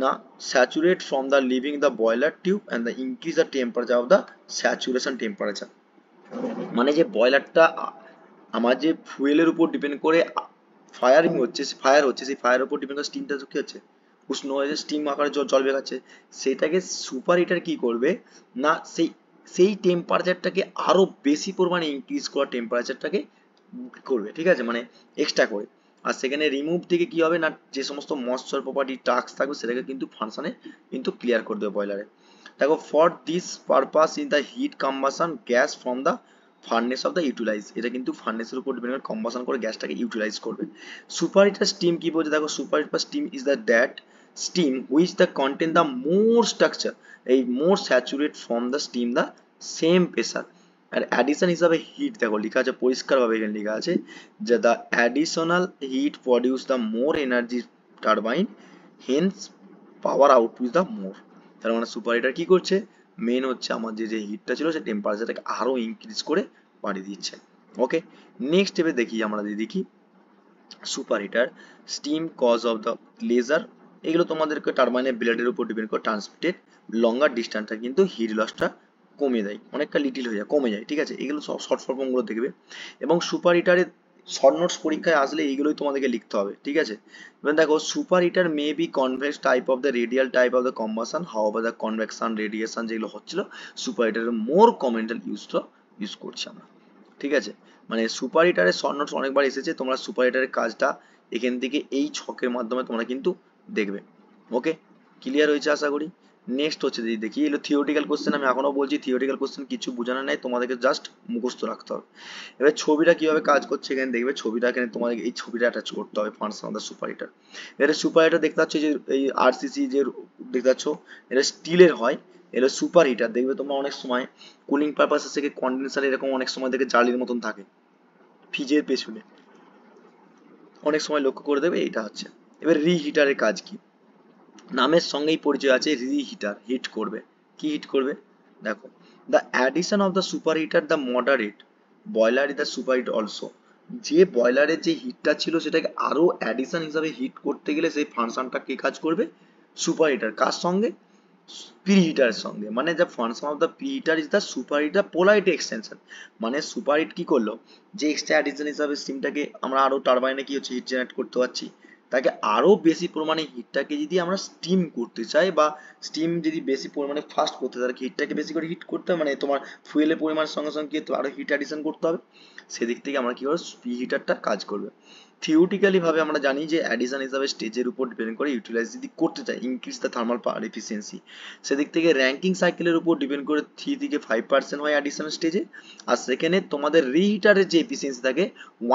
না saturate from the living the boiler tube and the increase the temperature of the saturation temperature. মানে যে বয়লারটা আমার যে ফুয়েলের উপর depend করে firing হচ্ছে, fire হচ্ছে, সেই ফায়ার উপর ডিপেন্ড করে স্টিমটা কি হচ্ছে, উষ্ণ হয়ে স্টিম আকারে জল বেরাচ্ছে। সেটাকে সুপার হিটার কি করবে না, সেই সেই টেম্পারেচারটাকে আরো বেশি পরিমাণে ইনক্রিজ করা টেম্পারেচারটাকে করবে। ঠিক আছে, মানে এক্সট্রা করে। আর সেখানে রিমুভ থেকে কি হবে না, যে সমস্ত ময়েশ্চার প্রপার্টি টাস্ক থাকবে সেটাকে কিন্তু ফাংশনে কিন্তু ক্লিয়ার করে দেবে বয়লারে। দেখো for this purpose in the heat combustion gas from the furnace of the utilise, এটা কিন্তু ফার্নেসের উপর ডিপেন্ড করে কম্বাসন করে গ্যাসটাকে ইউটিলাইজ করবে। সুপার হিটার স্টিম কি বলছে, দেখো super heater steam is the that steam which the contain the more structure, এই more saturate from the steam the same pressure. আর অ্যাডিশন হিসাবে হিট, দেখো লেখা আছে পরিষ্কারভাবে, এখানে লেখা আছে যে the additional heat produce the more energy turbine, hence power output the more. তার মানে সুপার হিটার কি করছে, মেন হচ্ছে আমাদের যে হিটটা ছিল সে টেম্পারেচারটাকে আরো ইনক্রিজ করে বাড়িয়ে দিচ্ছে। ওকে, নেক্সট স্টেপে দেখি আমরা যদি দেখি super heater steam cause of the laser, এগুলো তোমাদেরকে টারবাইনের ব্লেডের উপর ডিপেন্ড করে ট্রান্সমিটেড লঙ্গার ডিস্টেন্সটা কিন্তু হিট লসটা কমে দেয়, অনেকটা লিটিল হয়ে যায়, কমে যায়, ঠিক আছে, এগুলো সব শর্ট ফর্ম গুলো দেখবে। এবং সুপার হিটারের শর্ট নোটস পরীক্ষায় আসলে এইগুলোই তোমাদেরকে লিখতে হবে, ঠিক আছে। এবার দেখো super heater may be convex type of the radial type of the combustion, however the convection radiation যেগুলো হচ্ছিল সুপার হিটারের মোর কমেন্টাল ইউজটা ইউজ করছি আমরা, ঠিক আছে। মানে সুপার হিটারের শর্ট নোটস অনেকবার এসেছে, তোমরা সুপার হিটারের কাজটা এখান থেকে এই ছকের মাধ্যমে তোমরা কিন্তু দেখবে। ওকে, ক্লিয়ার হয়েছে আশা করি। নেক্সট হচ্ছে যদি দেখি, এগুলো থিওরিটিক্যাল কোশ্চেন, আমি এখনো বলছি থিওরিটিক্যাল কোশ্চেন কিছু বোঝানো নাই, তোমাদেরকে জাস্ট মুখস্থ রাখতে হবে। এবার ছবিটা কিভাবে কাজ করছে এখানে দেখবে, ছবিটা এখানে তোমাদের এই ছবিটা অ্যাটাচ করতে হবে function of the super heater. এটা সুপার হিটার দেখতে পাচ্ছ যে এই আরসিসি যে দেখতে পাচ্ছ এটা স্টিলের হয়, এটা সুপার হিটার দেখবে তোমরা অনেক সময় কুলিং পারপাসের থেকে কন্ডেন্সার এরকম অনেক সময় দেখে জালির মতন থাকে ফ্রিজের পেছনে, অনেক সময় লক্ষ্য করে দেবে এটা হচ্ছে। এবার রিহিটারের কাজ কি, নামের সঙ্গেই পরিচয় আছে, রিহিটার হিট করবে, কি হিট করবে দেখো, the addition of the super heater the moderate boiler is the super heat also, যে বয়লারের যে হিটটা ছিল সেটাকে আরো অ্যাডিশন হিসাবে হিট করতে গেলে সেই ফাংশনটা কে কাজ করবে, সুপার হিটার, কার সঙ্গে, প্রিহিটারের সঙ্গে। মানে the function of the preheater is the super heater polarity extension, মানে সুপার হিট কি করলো, যে এক্সট্রা অ্যাডিশন হিসাবে স্টিমটাকে আমরা আরো টারবাইনে কি হচ্ছে হিট জেনারেট করতে পারছি, তাকে আরো বেশি পরিমাণে হিটটাকে যদি আমরা স্টিম করতে চাই বা স্টিম যদি বেশি পরিমাণে ফাস্ট করতে চাই, হিটটাকে বেশি করে হিট করতে হবে, মানে তোমার ফুয়েলের পরিমাণের সঙ্গে সঙ্গে কি আরো হিট অ্যাডিশন করতে হবে, সেদিক থেকে আমরা কি করবো প্রিহিটারটা কাজ করবে। থিওরিটিক্যালি ভাবে আমরা জানি যে অ্যাডিশন হিসাবে স্টেজের উপর ডিপেন্ড করে ইউটিলাইজ যদি করতে চাই increase the thermal power efficiency, সেদিক থেকে র্যাঙ্কিং সাইকেলের উপর ডিপেন্ড করে 3 থেকে 5% হয় অ্যাডিশনাল স্টেজে, আর সেখানে তোমাদের রিহিটারের যে এফিসিয়েন্সি থাকে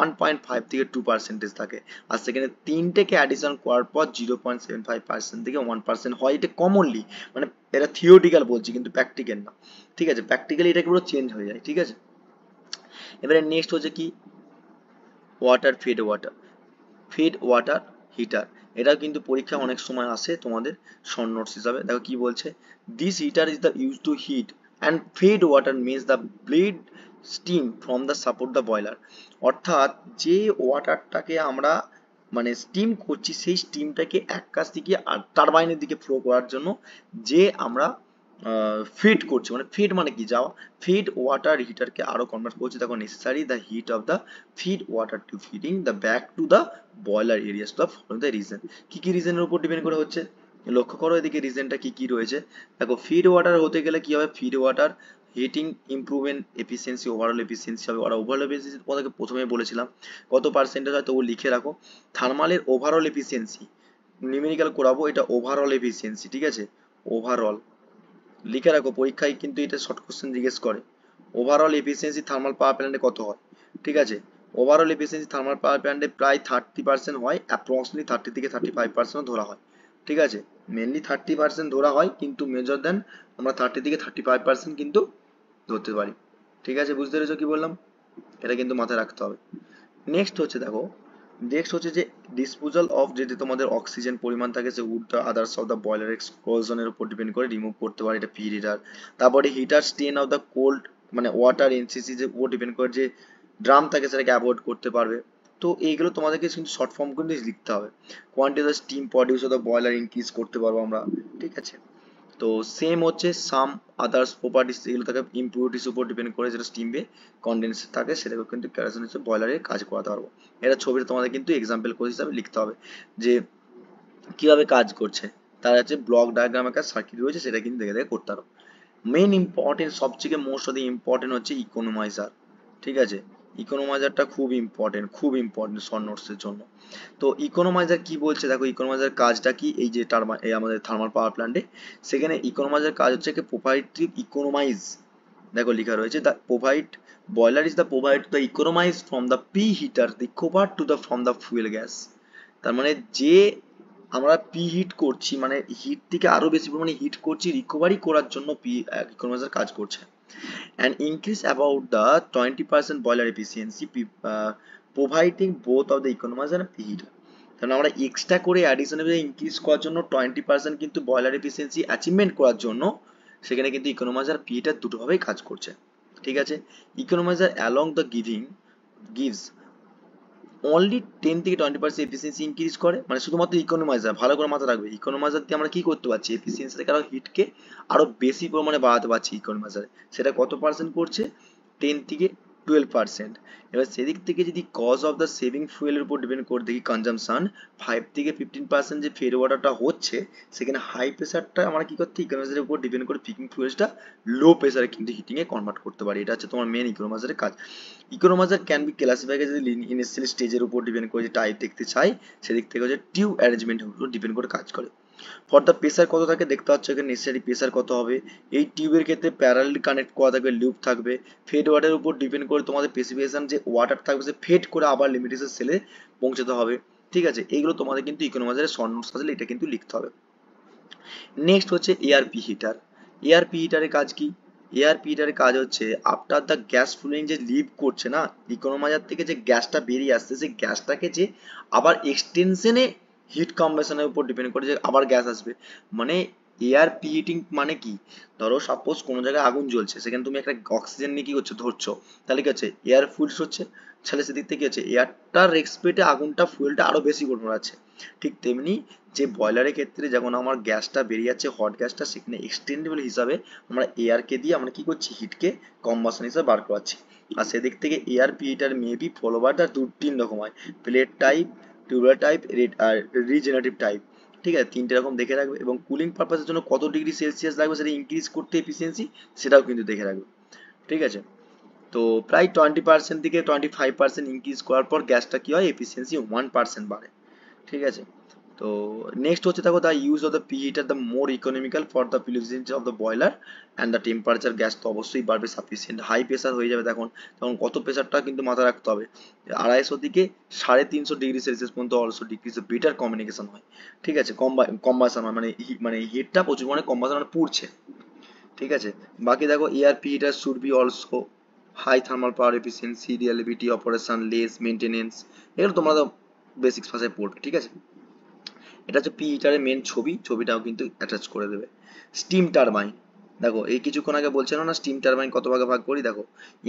1.5 থেকে 2% থাকে, আর সেখানে তিনটেকে অ্যাডিশন করার পর 0.75% থেকে 1% হয়, এটা কমনলি, মানে এটা থিওরিটিক্যাল বলছি কিন্তু প্র্যাকটিক্যাল না, ঠিক আছে, প্র্যাকটিক্যালি এটা পুরো চেঞ্জ হয়ে যায়, ঠিক আছে। এবারে নেক্সট হচ্ছে কি water feed water, feed water heater, এটাও কিন্তু পরীক্ষা অনেক সময় আসে তোমাদের শর্ট নোটস হিসাবে। দেখো কি বলছে, this heater is the use to heat and feed water means the bleed steam from the support the boiler, অর্থাৎ যে ওয়াটারটাকে আমরা মানে স্টিম করছি সেই স্টিমটাকে এক কাছ থেকে টারবাইনের দিকে ফ্লো করার জন্য যে আমরা ফিড করছি, মানে ফিড মানে কি যাওয়া, ফিড ওয়াটার হিটারকে আরো কনভার্ট করছে, দেখো necessary the heat of the feed water to feeding the back to the boiler areas to follow the reason, কি কি রিজনের উপর ডিপেন্ড করে হচ্ছে, লক্ষ্য করো এদিকে রিজনটা কি কি রয়েছে। দেখো ফিড ওয়াটার হতে গেলে কি হবে, feed water heating improvement efficiency overall efficiency হবে, ওরা ওভারঅল এফিসিয়েন্সি তোমাদেরকে প্রথমে বলেছিলাম কত পার্সেন্টেজ হয়, তো লিখে রাখো, থার্মালের ওভারঅল এফিসিয়েন্সি নিউমেরিক্যাল করাবো, এটা ওভারঅল এফিসিয়েন্সি, ঠিক আছে, ওভারঅল লিখে রাখো, পরীক্ষায় কিন্তু এটা শর্ট কোশ্চেন জিজ্ঞেস করে, ওভারঅল এফিসিয়েন্সি থার্মাল পাওয়ার প্ল্যান্টে কত হয়, ঠিক আছে, ওভারঅল এফিসিয়েন্সি থার্মাল পাওয়ার প্ল্যান্টে প্রায় 30% হয়, অ্যাপ্রক্সিমেটলি 30 থেকে 35% ধরা হয়, ঠিক আছে, মেনলি 30% ধরা হয় কিন্তু মেজর দেন আমরা 30 থেকে 35% কিন্তু ধরতে পারি, ঠিক আছে, বুঝতে পেরেছো কি বললাম, এটা কিন্তু মাথায় রাখতে হবে। নেক্সট হচ্ছে দেখো, নেক্সট হচ্ছে যে ডিসপোজাল অফ, যদি তোমাদের অক্সিজেন পরিমাণ থাকে সে would the others of the boiler এক্সপ্লোশনের উপর ডিপেন্ড করে রিমুভ করতে পারে, এটা প্রি হিটার। তারপরে heater stain of the cold মানে ওয়াটার এনসিসি যে উপর ডিপেন্ড করে যে ড্রাম থাকে সেটাকে অ্যাভয়েড করতে পারবে। তো এইগুলো তোমাদেরকে কিন্তু শর্ট ফর্ম কিন্তু লিখতে হবে, quantity of the steam produce of the boiler increase করতে পারবো আমরা, ঠিক আছে। তো সেম হচ্ছে সাম আদার্স প্রপার্টিস, এগুলো থাকে ইম্পিউরিটিস উপর ডিপেন্ড করে, যেটা স্টিমে কনডেন্স থাকে সেটাকে কিন্তু ক্যারাসিন হিসেবে বয়লারে কাজ করাতে পারবো। এটা ছবিটা তোমাদের কিন্তু এক্সাম্পল কোর্স হিসাবে লিখতে হবে যে কিভাবে কাজ করছে, তার হচ্ছে ব্লক ডায়াগ্রাম একটা সার্কিট রয়েছে সেটা কিন্তু দেখে দেখে করতে পারো। মেইন ইম্পর্টেন্ট সবথেকে মোস্ট অফ দ্য ইম্পর্টেন্ট হচ্ছে ইকোনোমাইজার, ঠিক আছে, ইকোনোমাইজারটা খুব ইম্পর্টেন্ট শর্ট নোটস এর জন্য। তো ইকোনোমাইজার কি বলছে দেখো, ইকোনোমাইজার কাজটা কি, এই যে এই আমাদের থার্মাল পাওয়ার প্ল্যান্টে সেখানে ইকোনোমাইজার কাজ হচ্ছে কি প্রোভাইড ইকোনোমাইজ, দেখো লেখা রয়েছে the provide boiler is the provide the economise from the pre heater recover to the from the fuel gas, তার মানে যে আমরা প্রি হিট করছি মানে হিট থেকে আরো বেশি পরিমাণে হিট করছি রিকভারি করার জন্য ইকোনোমাইজার কাজ করছে, and increase about the 20% boiler efficiency, providing both of the economizer and preheater, কারণ আমরা এক্সট্রা করে অ্যাডিশনাল ইনক্রিজ করার জন্য 20% কিন্তু বয়লার এফিসিয়েন্সি অ্যাচিভমেন্ট করার জন্য সেখানে কিন্তু ইকোনোমাইজার পিটা দুটোভাবেই কাজ করছে। ঠিক আছে, ইকোনোমাইজার অ্যালং দ্য গিভস অনলি 10 থেকে 20% এফিসিয়েন্সি ইনক্রিজ করে, মানে শুধুমাত্র ইকোনোমাইজার, ভালো করে মাথা রাখবে, ইকোনোমাইজার দিয়ে আমরা কি করতে পারছি, এফিসিয়েন্সি থেকে আরো হিটকে আরো বেশি পরিমাণে বাড়াতে পারছি ইকোনোমাইজারে। সেটা কত পার্সেন্ট করছে, 10 থেকে 12%। এবার সেদিক থেকে যদি কজ অফ দ্য সেভিং ফুয়েলের উপর ডিপেন্ড করে দেখি কনজামশন 5 থেকে 15% যে ফেড ওয়াটারটা হচ্ছে, সেখানে হাই প্রেসারটা আমরা কি করতে ইকোনোমাইজারের উপর ডিপেন্ড করে পিকিং ফুয়েলসটা লো প্রেসারে কিন্তু হিটিং এ কনভার্ট করতে পারি। এটা হচ্ছে তোমার মেন ইকোনোমাইজারের কাজ। ইকোনোমাইজার ক্যান বি ক্লাসিফাইড যদি ইনিশিয়াল স্টেজের উপর ডিপেন্ড করে যে টাইপ দেখতে চাই, সেদিক থেকে হচ্ছে টিউব অ্যারেঞ্জমেন্টের উপর ডিপেন্ড করে কাজ করে। ফর দ্য প্রেসার কত থাকে দেখতে পাচ্ছ এখানে, নেসেসারি প্রেসার কত হবে। এই টিউবের ক্ষেত্রে প্যারালাল কানেক্ট করা থাকবে, লুপ থাকবে। ফেড ওয়াটারের উপর ডিপেন্ড করে তোমাদের স্পেসিফিকেশন যে ওয়াটার থাকবে সে ফেড করে আবার লিমিটেশন সেলে পৌঁছাতে হবে। ঠিক আছে, এইগুলো তোমাদের কিন্তু ইকোনোমাইজারের শর্ট নোটস আসলে এটা কিন্তু লিখতে হবে। নেক্সট হচ্ছে এআরপি হিটার। এআরপি হিটারের কাজ কি, এআরপি হিটারের কাজ হচ্ছে আফটার দ্য গ্যাস ফ্লুইং যে লিভ করছে না ইকোনোমাইজার থেকে, যে গ্যাসটা বেরিয়ে আসছে সেই গ্যাসটাকে যে আবার এক্সটেনশনে হিট কম্বেশনের উপর ডিপেন্ড করে যে আবার গ্যাস আসবে। মানে এয়ার প্রিহিটিং মানে কি, ধরো সাপোজ কোনো জায়গায় আগুন জ্বলছে, সেখানে তুমি একটা অক্সিজেন নিয়ে কি করছো ধরছো, তাহলে কি হচ্ছে এয়ার ফুলস হচ্ছে, তাহলে সেদিক থেকে কি হচ্ছে এয়ারটার রেসপেক্টে আগুনটা ফুয়েলটা আরো বেশি পরিমাণে আছে। ঠিক তেমনি যে বয়লারের ক্ষেত্রে যখন আমার গ্যাসটা বেরিয়ে যাচ্ছে হট গ্যাসটা, সেখানে এক্সটেন্ডেবল হিসাবে আমরা এয়ারকে দিয়ে আমরা কি করছি হিটকে কম্বাসন হিসাবে বার করাচ্ছি। আর সেদিক থেকে এয়ার প্রিহিটার মেবি ফলো বাই তার তিন রকম হয়, প্লেট টাইপ, টিউবুলার টাইপ আর রিজেনারেটিভ টাইপ। ঠিক আছে, তিনটে রকম দেখে রাখবে, এবং কুলিং পারপাসের জন্য কত ডিগ্রি সেলসিয়াস লাগবে সেটা ইনক্রিজ করতে এফিসিয়েন্সি, সেটাও কিন্তু দেখে রাখবে। ঠিক আছে, তো প্রায় 20% থেকে 25% ইনক্রিজ করার পর গ্যাসটা কি হয় এফিসিয়েন্সি 1% বাড়ে। ঠিক আছে, তো নেক্সট হচ্ছে দেখো the use of the preheater the more economical for the Philippines of the boiler and the temperature, gas তো অবশ্যই বাড়বে সাফিসিয়েন্ট, হাই প্রেসার হয়ে যাবে তখন, তখন কত প্রেসারটা কিন্তু মাথায় রাখতে হবে, 250 থেকে 350 ডিগ্রি সেলসিয়াস পর্যন্ত অলসো ডিক্রিজ বেটার কমিউনিকেশন হয়। ঠিক আছে, কম্বাসন হয় মানে হিটটা প্রচুর মানে কম্বাসন মানে পুড়ছে। ঠিক আছে, বাকি দেখো air preheater should be also high thermal power efficiency, reliability, operation, less maintenance, এগুলো তোমরা তো বেসিক্স ভাষায় পড়বে। ঠিক আছে, এটা হচ্ছে পি হিটারের মেন ছবি, ছবিটাও কিন্তু অ্যাটাচ করে দেবে। স্টিম টারবাইন, দেখো এই কিছুক্ষণ আগে বলছিলাম না স্টিম টারবাইন কত ভাগে ভাগ করি, দেখো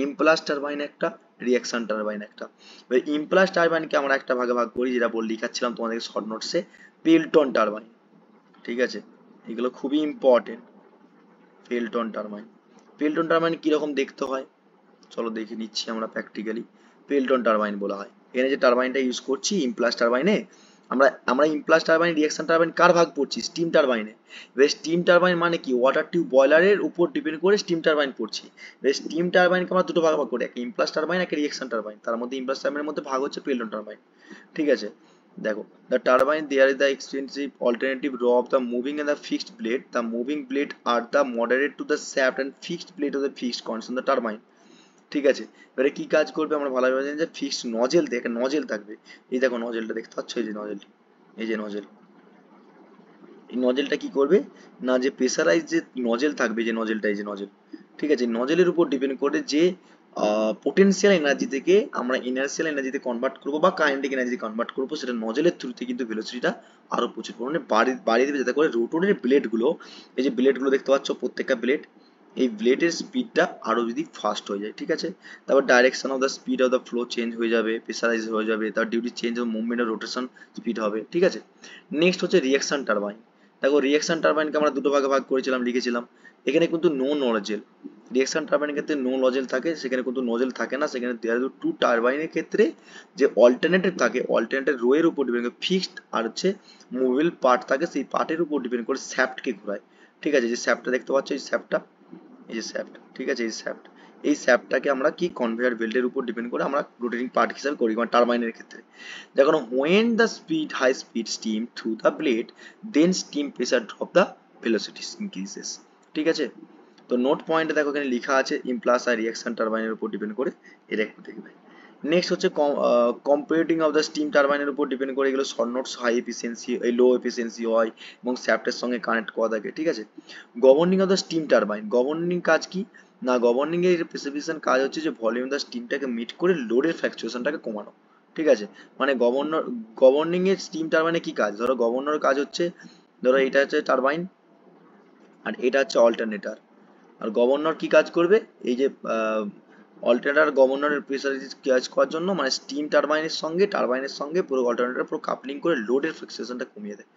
ইমপ্লাস টারবাইন একটা, রিয়াকশন টারবাইন একটা। এবার ইমপ্লাস টারবাইনকে আমরা একটা ভাগে ভাগ করি, যেটা লিখাচ্ছিলাম তোমাদেরকে শর্ট নোটসে, পেলটন টারবাইন। ঠিক আছে, এগুলো খুবই ইম্পর্টেন্ট। পেলটন টারবাইন, পেলটন টারবাইন কিরকম দেখতে হয় চলো দেখে নিচ্ছি আমরা প্র্যাকটিক্যালি। পেলটন টারবাইন বলা হয়, এখানে যে টারবাইনটা ইউজ করছি ইমপ্লাস টারবাইনে, আমরা আমরা ইমপ্লাস টারবাইন রিঅ্যাকশন টারবাইন কার ভাগ পড়ছি, স্টিম টারবাইনে। এবার স্টিম টারবাইন মানে কি, ওয়াটার টিউব বয়লারের উপর ডিপেন্ড করে স্টিম টারবাইন পড়ছি। এবার স্টিম টারবাইনকে আমরা দুটো ভাগ ভাগ করি, একটা ইমপ্লাস টারবাইন একটা রিঅ্যাকশন টারবাইন, তার মধ্যে ইমপ্লাস টারবাইনের মধ্যে ভাগ হচ্ছে পেলটন টারবাইন। ঠিক আছে, দেখো the turbine there is the extensive alternative row of the moving and the fixed blade, the moving blade are the moderate to the shaft and fixed blade of the fixed constant the turbine। ঠিক আছে, এবারে কি কাজ করবে আমরা ভালোভাবে জানি যে ফিক্সড নজেল দিয়ে একটা নজেল থাকবে, এই দেখো নজেলটা দেখতে পাচ্ছ, এই যে নজেল, এই যে নজেল, এই নজেলটা কি করবে না, যে প্রেসারাইজ যে নজেল থাকবে, যে নজেলটা এই যে নজেল, ঠিক আছে, নজেলের উপর ডিপেন্ড করে যে পোটেনশিয়াল এনার্জি থেকে আমরা ইনার্শিয়াল এনার্জিতে কনভার্ট করবো বা কাইনেটিক এনার্জি কনভার্ট করবো, সেটা নজেলের থ্রুতে কিন্তু ভেলোসিটিটা আরো প্রচুর পরিমাণে বাড়িয়ে দেবে, যাতে করে রোটরের ব্লেড গুলো, এই যে ব্লেড গুলো দেখতে পাচ্ছ প্রত্যেকটা ব্লেড, এই ব্লেডের স্পিডটা আরো যদি ফাস্ট হয়ে যায়। ঠিক আছে, তারপর direction of the speed of the flow change হয়ে যাবে, প্রেসারাইজ হয়ে যাবে, তার duty change of movement of rotation speed হবে। ঠিক আছে, নেক্সট হচ্ছে রিঅ্যাকশন টারবাইন। দেখো রিঅ্যাকশন টারবাইনকে আমরা দুটো ভাগে ভাগ করেছিলাম, লিখেছিলাম, এখানে কিন্তু নো নজেল, রিঅ্যাকশন টারবাইনের ক্ষেত্রে নো নজেল থাকে, সেখানে কিন্তু নজেল থাকে না, সেখানে দেয়ার টু টারবাইনের ক্ষেত্রে যে অল্টারনেটিভ থাকে, অল্টারনেটিভ রো এর উপর ডিপেন্ড করে ফিক্সড আর হচ্ছে মুভেবল পার্ট থাকে, সেই পার্টের উপর ডিপেন্ড করে শ্যাফটকে ঘোরায়। ঠিক আছে, যে শ্যাফটটা দেখতে পাচ্ছ এই শ্যাফটটা, এই যে শ্যাফট, ঠিক আছে, এই শ্যাফট, এই শ্যাফটটাকে আমরা কি কনভেয়ার বেল্টের উপর ডিপেন্ড করে আমরা রোটেটিং পার্ট হিসাবে করি, মানে টারবাইনের ক্ষেত্রে। দেখুন when the speed high speed steam through the blade then steam pressure drop the velocity increases। ঠিক আছে, তো নোট পয়েন্টে দেখো এখানে লেখা আছে ইমপ্লাস আর রিঅ্যাকশন টারবাইনের উপর ডিপেন্ড করে, এটা একটু দেখবে। নেক্সট হচ্ছে কম্পিউটিং অফ দ্য স্টিম টারবাইনের উপর ডিপেন্ড করে, এগুলো শর্ট নোটস, হাই এফিসিয়েন্সি এই লো এফিসিয়েন্সি হয় এবং শ্যাফটের সঙ্গে কানেক্ট করা থাকে। ঠিক আছে, governing of the steam turbine, governing কাজ কি না, গভর্নিং এর স্পেসিফিকেশন কাজ হচ্ছে যে ভলিউম দ্য স্টিমটাকে মিট করে লোডের ফ্ল্যাকচুয়েশনটাকে কমানো। ঠিক আছে, মানে গভর্নিং এর স্টিম টারবাইনে কি কাজ, ধরো গভর্নর কাজ হচ্ছে, ধরো এটা হচ্ছে টারবাইন আর এটা হচ্ছে অল্টারনেটার। আর গভর্নর কি কাজ করবে, এই যে অল্টারনেটার গভর্নরের প্রেসারাইজ কাজ করার জন্য, মানে স্টিম টারবাইনের সঙ্গে পুরো অল্টারনেটার পুরো কাপলিং করে লোডের ফ্রিকশনটা কমিয়ে দেয়।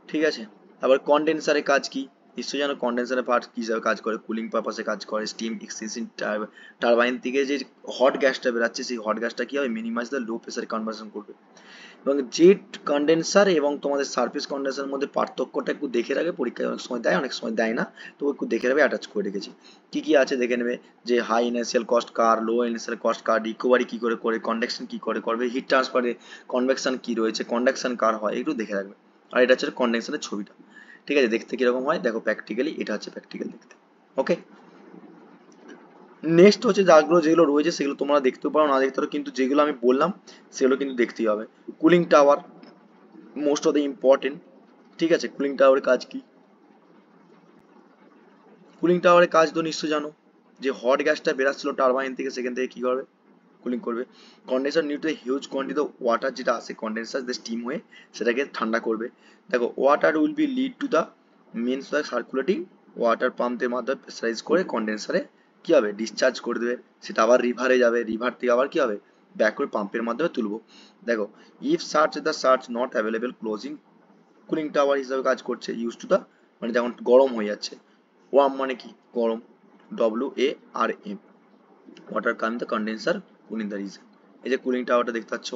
ঠিক আছে, আবার কন্ডেন্সারের কাজ কি, নিশ্চয়ই জানো কন্ডেন্সারের পার্ট কি হিসাবে কাজ করে, কুলিং পারপাসে কাজ করে, স্টিম এক্সচেঞ্জিং টারবাইন থেকে যে হট গ্যাসটা বেরাচ্ছে সেই হট গ্যাসটা কি হবে, মিনিমাইজ দ্য লো প্রেসারে কনভার্সন করবে। এবং জেট কন্ডেন্সার এবং তোমাদের সারফেস কন্ডেন্সারের মধ্যে পার্থক্যটা একটু দেখে রাখবে, পরীক্ষায় অনেক সময় দেয় অনেক সময় দেয় না, তো একটু দেখে রাখবে, অ্যাটাচ করে রেখেছি কি কি আছে দেখে নেবে, যে হাই ইনিশিয়াল কস্ট কার, লো ইনিশিয়াল কস্ট কার, রিকভারি কি করে করে, কন্ডাকশন কি করে করবে, হিট ট্রান্সফারে কনভেকশন কি রয়েছে, কন্ডাকশন কার হয়, একটু দেখে রাখবে। আর এটা হচ্ছে কন্ডেন্সারের ছবিটা, ঠিক আছে, দেখতে কিরকম হয় দেখো প্র্যাকটিক্যালি, এটা হচ্ছে প্র্যাকটিক্যাল দেখতে। ওকে, নেক্সট হচ্ছে যেগুলো রয়েছে সেগুলো তোমরা দেখতেও পারো না দেখতে পারো, কিন্তু যেগুলো আমি বললাম সেগুলো কিন্তু দেখতেই হবে। Cooling tower, most of the important. ঠিক আছে, কুলিং টাওয়ারের কাজ কি, কুলিং টাওয়ারের কাজ তো নিশ্চয় জানো, যে হট গ্যাসটা বেরাচ্ছিল টারবাইন থেকে সেখান থেকে কি করবে, কুলিং করবে। Condenser neutral huge quantity of water যেটা আসে কন্ডেন্সার যে স্টিম হয়ে সেটাকে ঠান্ডা করবে। দেখো water will be lead to the mains the circulating water পাম্পের মাধ্যমে প্রেসারাইজ করে কন্ডেন্সারে কি হবে ডিসচার্জ করে দেবে, সেটা আবার রিভারে যাবে, রিভার থেকে আবার কি হবে ব্যাক করে পাম্পের মাধ্যমে তুলবো। দেখো if search not available closing cooling tower হিসাবে কাজ করছে, ইউজ টু দ্য মানে যেমন গরম হয়ে যাচ্ছে, ওয়ার্ম মানে কি গরম, WARM, water come the condenser cooling the reason. এই যে কুলিং টাওয়ারটা দেখতে পাচ্ছ,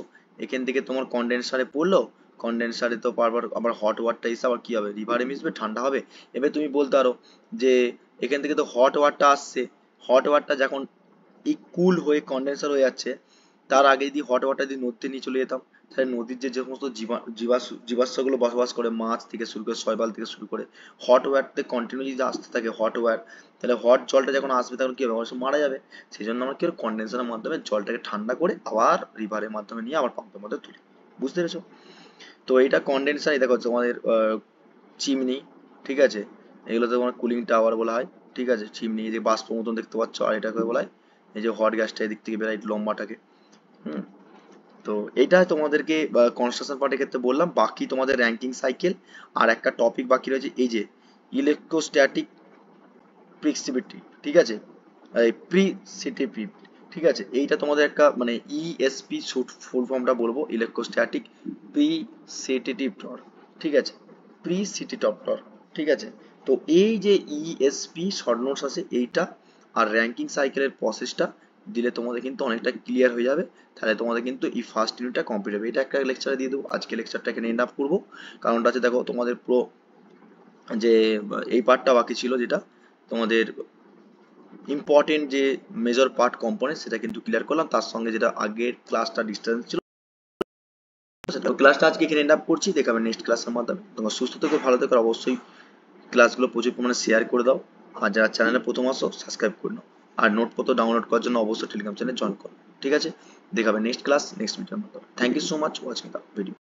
এখান থেকে তোমার কন্ডেন্সারে পড়লো, কন্ডেন্সারে তো বারবার আবার হট ওয়াটারটা এসে আবার কি হবে রিভারে মিশবে, ঠান্ডা হবে। এবার তুমি বলতে পারো যে এখান থেকে তো হট ওয়াটারটা আসছে, হট ওয়াটারটা যখন এই কুল হয়ে কন্ডেন্সার হয়ে যাচ্ছে, তার আগে যদি হট ওয়াটার যদি নদীতে নিয়ে চলে যেতাম, তাহলে নদীর যে যে সমস্ত জীবাশ্মগুলো বসবাস করে, মাছ থেকে শুরু করে শৈবাল থেকে শুরু করে, হট ওয়ারতে কন্টিনিউ যদি আসতে থাকে হট ওয়ার, তাহলে হট জলটা যখন আসবে তখন কি হবে, অবশ্য মারা যাবে। সেই জন্য আমরা কি হবে কন্ডেন্সারের মাধ্যমে জলটাকে ঠান্ডা করে আবার রিভারের মাধ্যমে নিয়ে আবার পাম্পের মধ্যে তুলি। বুঝতে পেরেছো? তো এইটা কন্ডেন্সার, দেখো তোমাদের চিমনি, ঠিক আছে, এগুলো তোমার কুলিং টাওয়ার বলা হয়। ঠিক আছে, চিমনি এই যে বাষ্প মতন দেখতে পাচ্ছ, আর এটাকে বলা হয় এই যে হট গ্যাসটা এদিক থেকে বেরোয় লম্বাটাকে। হুম, তো এইটা তোমাদেরকে কনস্ট্রাকশন পার্টের ক্ষেত্রে বললাম, বাকি তোমাদের র্যাঙ্কিং সাইকেল আর একটা টপিক বাকি রয়েছে, এই যে ইলেকট্রোস্ট্যাটিক প্রিসিপিটি, ঠিক আছে, এই প্রিসিপিটি, ঠিক আছে, এইটা তোমাদের একটা মানে ইএসপি ফুল ফর্মটা বলবো, ইলেকট্রোস্ট্যাটিক প্রিসিপিটিভ টর্ক, ঠিক আছে, প্রিসিপিটিভ টর্ক, ঠিক আছে। তো এই যে ইএসপি শর্ট নোটস আছে এইটা আর র্যাঙ্কিং সাইকেলের প্রসেসটা দিলে তোমাদের কিন্তু অনেকটা ক্লিয়ার হয়ে যাবে, তাহলে তোমাদের কিন্তু এই ফার্স্ট ইউনিটটা কমপ্লিট হবে। এটা একটা লেকচারে দিয়ে দেবো, আজকে লেকচারটা এখানে এন্ড আপ করবো, কারণটা আছে দেখো তোমাদের পুরো যে এই পার্টটা বাকি ছিল যেটা তোমাদের ইম্পর্টেন্ট যে মেজর পার্ট কম্পোনেন্ট সেটা কিন্তু ক্লিয়ার করলাম, তার সঙ্গে যেটা আগের ক্লাসটা ডিস্টেন্স ছিল সেটা ক্লাসটা আজকে এখানে এন্ড আপ করছি, দেখাবে নেক্সট ক্লাসের মাধ্যমে। তোমার সুস্থ থেকো, ভালো থেকো, অবশ্যই ক্লাসগুলো প্রচুর পরিমাণে শেয়ার করে দাও, আর যারা চ্যানেলে প্রথম আসো সাবস্ক্রাইব করে নাও, আর নোটপত্র ডাউনলোড করার জন্য অবশ্যই টেলিগ্রাম চ্যানেল জয়েন করো। ঠিক আছে, দেখাবে নেক্সট ক্লাস নেক্সট ভিডিওর মাধ্যমে। Thank you so much watching the video.